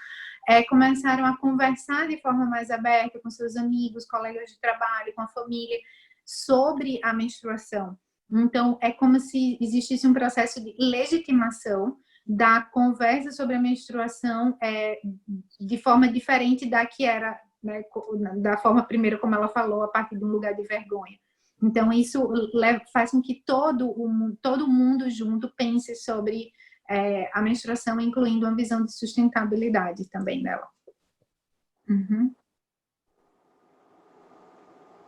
começaram a conversar de forma mais aberta com seus amigos, colegas de trabalho, com a família, sobre a menstruação. Então, é como se existisse um processo de legitimação da conversa sobre a menstruação de forma diferente da que era, né, da forma primeiro, como ela falou, a partir de um lugar de vergonha. Então, isso faz com que todo mundo junto pense sobre a menstruação, incluindo uma visão de sustentabilidade também dela.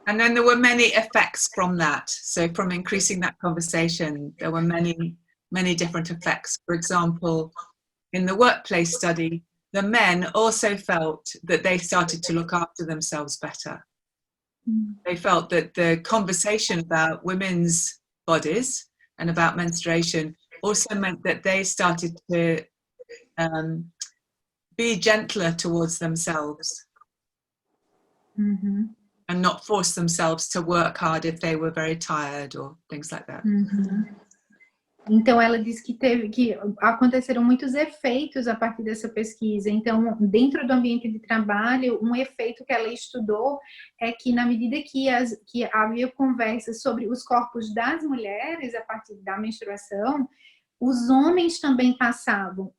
And then there were many effects from that. So from increasing that conversation, there were many, many different effects. For example, in the workplace study, the men also felt that they started to look after themselves better. They felt that the conversation about women's bodies and about menstruation also meant that they started to be gentler towards themselves. And not force themselves to work hard if they were very tired or things like that. Então, ela disse que aconteceram muitos efeitos a partir dessa pesquisa. Então, dentro do ambiente de trabalho, um efeito que ela estudou é que, na medida que havia conversas sobre os corpos das mulheres a partir da menstruação, os homens também passavam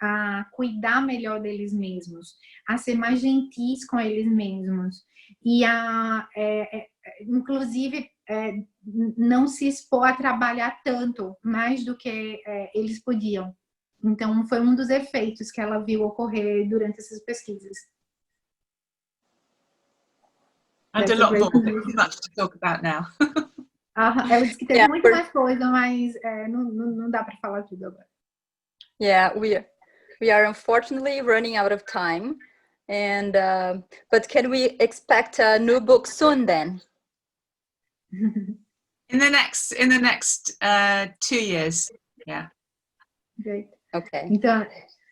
a cuidar melhor deles mesmos, a ser mais gentis com eles mesmos, e inclusive não se expor a trabalhar tanto, mais do que eles podiam. Então, foi um dos efeitos que ela viu ocorrer durante essas pesquisas. And a lot more, but too much to talk about now. Ela disse que teve muito mais coisa, mas não dá para falar tudo agora. Yeah, we are unfortunately running out of time, and but can we expect a new book soon then? In the next 2 years, yeah. Great. Okay. Então,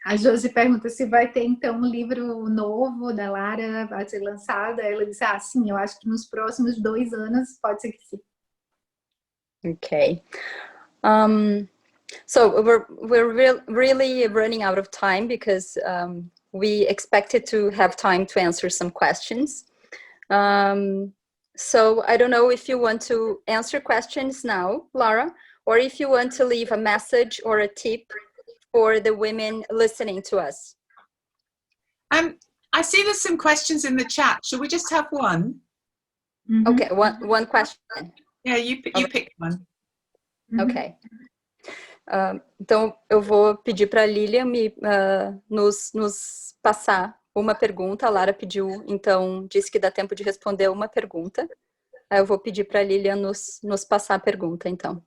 a Josi pergunta se vai ter, então, um livro novo da Lara, vai ser lançado. Ela disse, sim, eu acho que nos próximos 2 anos pode ser que sim. Okay. So we're really running out of time because we expected to have time to answer some questions. So I don't know if you want to answer questions now, Lara, or if you want to leave a message or a tip for the women listening to us. I see there's some questions in the chat. Should we just have one? Uhum. Okay, one question. Yeah, you pick one. Ok. Então, eu vou pedir para a Lilian nos passar uma pergunta. A Lara pediu, então, disse que dá tempo de responder uma pergunta. Aí eu vou pedir para a Lilian nos passar a pergunta, então.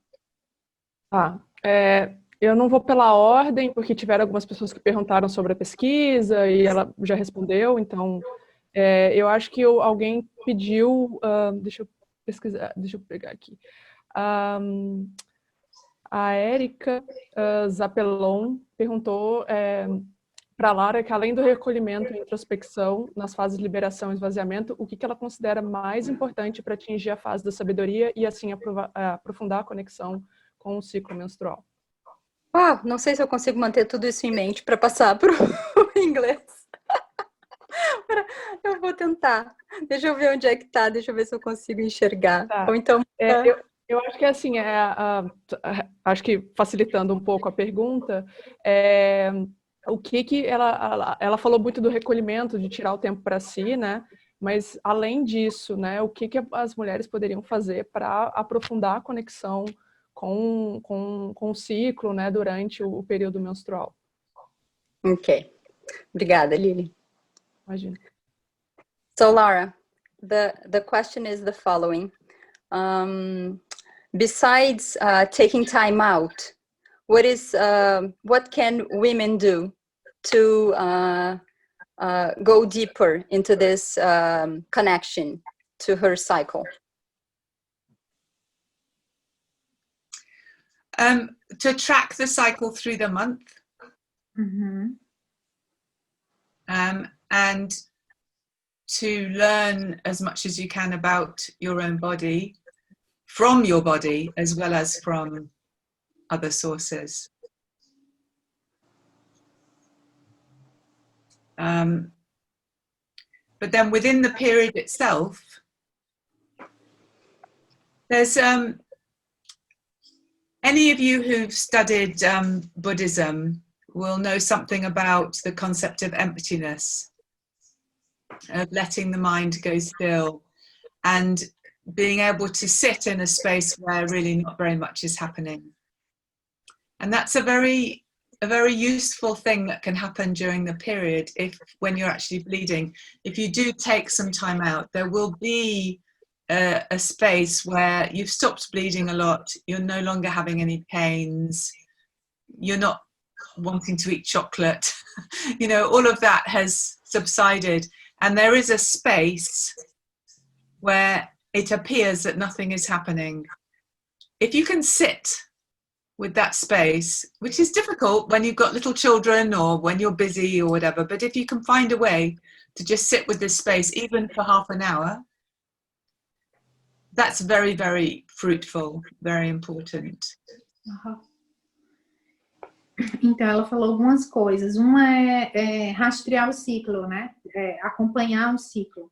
Eu não vou pela ordem, porque tiveram algumas pessoas que perguntaram sobre a pesquisa e ela já respondeu, então eu acho que alguém pediu, deixa eu pesquisar, deixa eu pegar aqui. A Érica Zapelon perguntou para a Lara que, além do recolhimento e introspecção nas fases de liberação e esvaziamento, o que ela considera mais importante para atingir a fase da sabedoria e, assim, aprofundar a conexão com o ciclo menstrual. Não sei se eu consigo manter tudo isso em mente para passar para o inglês. Eu vou tentar. Deixa eu ver onde é que tá, deixa eu ver se eu consigo enxergar. Tá. Ou então... Eu acho que assim, acho que facilitando um pouco a pergunta, o que ela falou muito do recolhimento, de tirar o tempo para si, né? Mas além disso, né, o que as mulheres poderiam fazer para aprofundar a conexão com o ciclo, né, durante o período menstrual? Ok. Obrigada, Lili. Imagina. So, Lara, the question is the following. Besides taking time out, what can women do to go deeper into this connection to her cycle? To track the cycle through the month. Uhum. And to learn as much as you can about your own body, from your body, as well as from other sources. But then within the period itself, there's any of you who've studied Buddhism will know something about the concept of emptiness, of letting the mind go still and being able to sit in a space where really not very much is happening. And that's a very useful thing that can happen during the period when you're actually bleeding. If you do take some time out, there will be a space where you've stopped bleeding a lot, you're no longer having any pains, you're not wanting to eat chocolate, you know, all of that has subsided, and there is a space where it appears that nothing is happening. If you can sit with that space, which is difficult when you've got little children or when you're busy or whatever, but if you can find a way to just sit with this space, even for half an hour, that's very, very fruitful, very important. Uhum. Então, ela falou algumas coisas. Uma é rastrear o ciclo, né? Acompanhar o ciclo.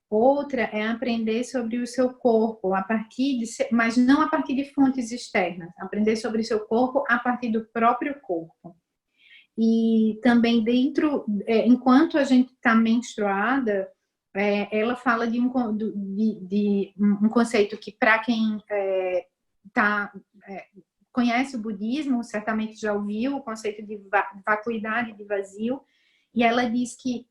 Outra é aprender sobre o seu corpo, mas não a partir de fontes externas. Aprender sobre o seu corpo a partir do próprio corpo. E também enquanto a gente está menstruada, ela fala de um conceito que, para quem conhece o budismo, certamente já ouviu o conceito de vacuidade, de vazio, e ela diz que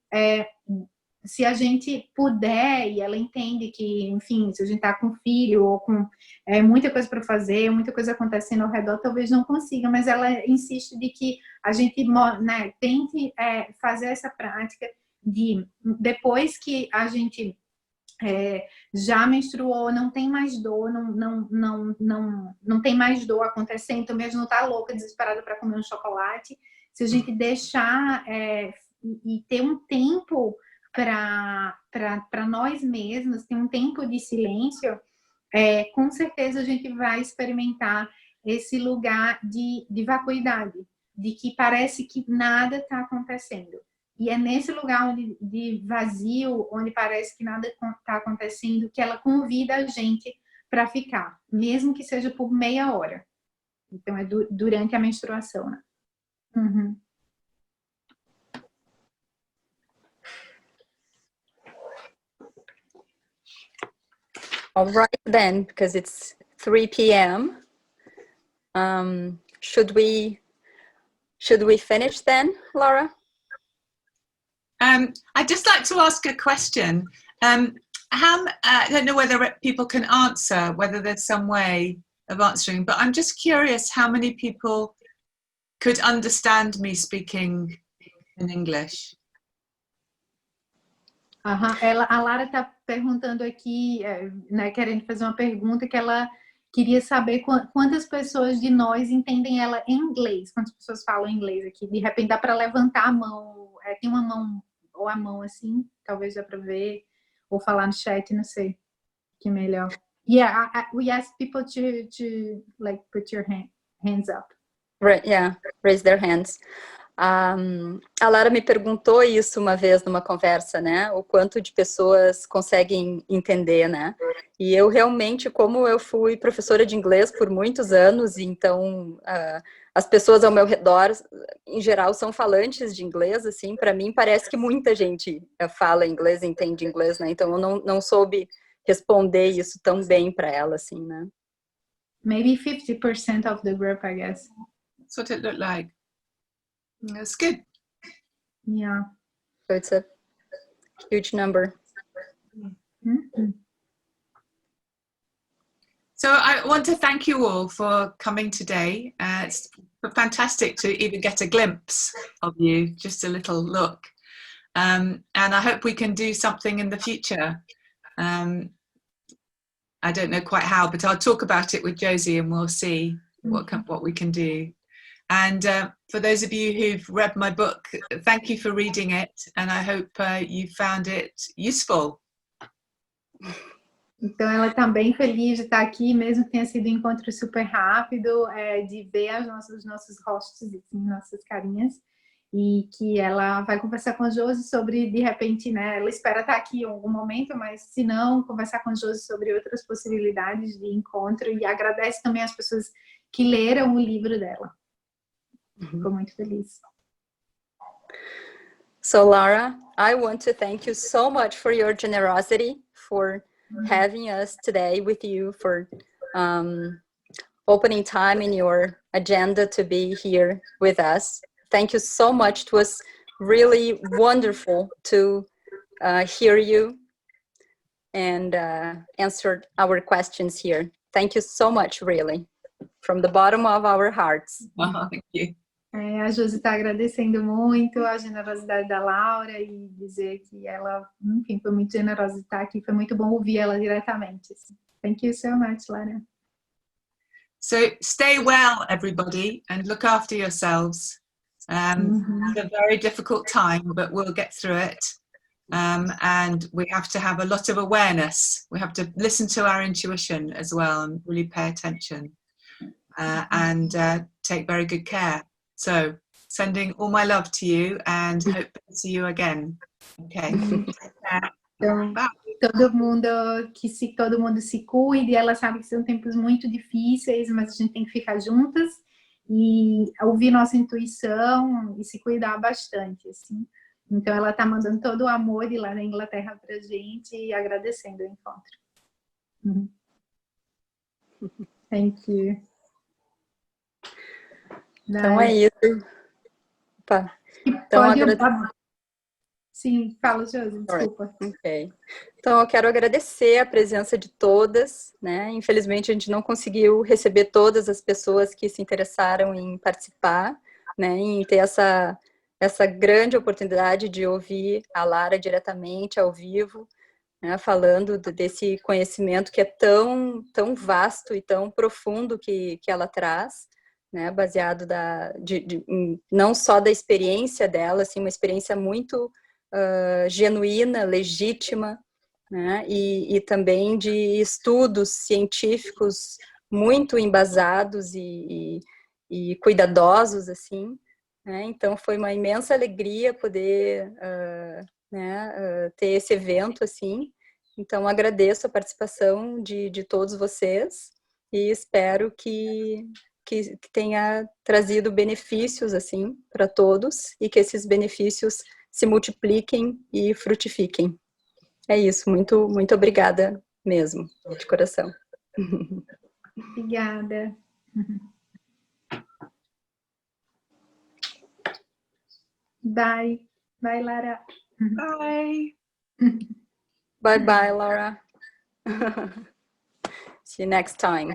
se a gente puder, e ela entende que, enfim, se a gente está com filho ou com muita coisa para fazer, muita coisa acontecendo ao redor, talvez não consiga, mas ela insiste de que a gente, né, tente fazer essa prática de, depois que a gente já menstruou, não tem mais dor, não tem mais dor acontecendo, então mesmo não tá louca, desesperada para comer um chocolate, se a gente deixar e ter um tempo para nós mesmas, ter um tempo de silêncio, com certeza a gente vai experimentar esse lugar de vacuidade, de que parece que nada está acontecendo, E é nesse lugar de vazio, onde parece que nada está acontecendo, que ela convida a gente para ficar, mesmo que seja por meia hora. Então, é durante a menstruação, né? Uhum. All right then, because it's 3 p.m. Should we finish then, Lara? I'd just like to ask a question. I don't know whether people can answer, whether there's some way of answering, but I'm just curious how many people could understand me speaking in English. A Lara está perguntando aqui, né, querendo fazer uma pergunta que ela queria saber quantas pessoas de nós entendem ela em inglês, quantas pessoas falam inglês aqui. De repente dá para levantar a mão, tem uma mão, ou a mão assim, talvez dá para ver, ou falar no chat, não sei, que melhor. Yeah, we ask people to like put your hands up. Right, yeah, raise their hands. A Lara me perguntou isso uma vez numa conversa, né? O quanto de pessoas conseguem entender, né? E eu realmente, como eu fui professora de inglês por muitos anos, então as pessoas ao meu redor, em geral, são falantes de inglês, assim, para mim parece que muita gente fala inglês, entende inglês, né? Então eu não soube responder isso tão bem para ela, assim, né? Maybe 50% of the group, I guess. That's what it looked like. That's good. Yeah. So it's a huge number. Mm-hmm. So I want to thank you all for coming today. It's fantastic to even get a glimpse of you, just a little look. And I hope we can do something in the future. I don't know quite how, but I'll talk about it with Josie and we'll see what we can do. And for those of you who've read my book, thank you for reading it, and I hope you found it useful. Então ela está bem feliz de estar aqui, mesmo que tenha sido um encontro super rápido, de ver os nossos rostos, assim, nossas carinhas, e que ela vai conversar com a Josi sobre, de repente, né, ela espera estar aqui em algum momento, mas se não, conversar com a Josi sobre outras possibilidades de encontro, e agradece também às pessoas que leram o livro dela. Ficou muito feliz. So Lara, I want to thank you so much for your generosity, for having us today with you, for opening time in your agenda to be here with us. Thank you so much. It was really wonderful to hear you and answer our questions here. Thank you so much, really, from the bottom of our hearts. Oh, thank you. A Josi está agradecendo muito a generosidade da Laura e dizer que ela, enfim, foi muito generosa de estar aqui. Foi muito bom ouvir ela diretamente. Thank you so much, Lara. So stay well, everybody, and look after yourselves. It's a very difficult time, but we'll get through it. And we have to have a lot of awareness. We have to listen to our intuition as well and really pay attention and take very good care. So, sending all my love to you and hope to see you again. Okay. Então, todo mundo se cuide. Ela sabe que são tempos muito difíceis, mas a gente tem que ficar juntas e ouvir nossa intuição e se cuidar bastante, assim. Então, ela está mandando todo o amor de lá na Inglaterra para a gente e agradecendo o encontro. Thank you. Então é isso. Opa. Então, Sim, fala, Josi, desculpa. Okay. Então, eu quero agradecer a presença de todas, né? Infelizmente, a gente não conseguiu receber todas as pessoas que se interessaram em participar, né? Em ter essa grande oportunidade de ouvir a Lara diretamente, ao vivo, né? Falando desse conhecimento que é tão vasto e tão profundo que ela traz, né, baseado não só da experiência dela, assim, uma experiência muito genuína, legítima, né, e também de estudos científicos muito embasados e cuidadosos, assim, né? Então, foi uma imensa alegria poder ter esse evento, assim. Então, agradeço a participação de todos vocês e espero que tenha trazido benefícios, assim, para todos e que esses benefícios se multipliquem e frutifiquem. É isso, muito, muito obrigada mesmo, de coração. Obrigada. Bye. Bye, Lara. Bye. Bye bye, Lara. See you next time.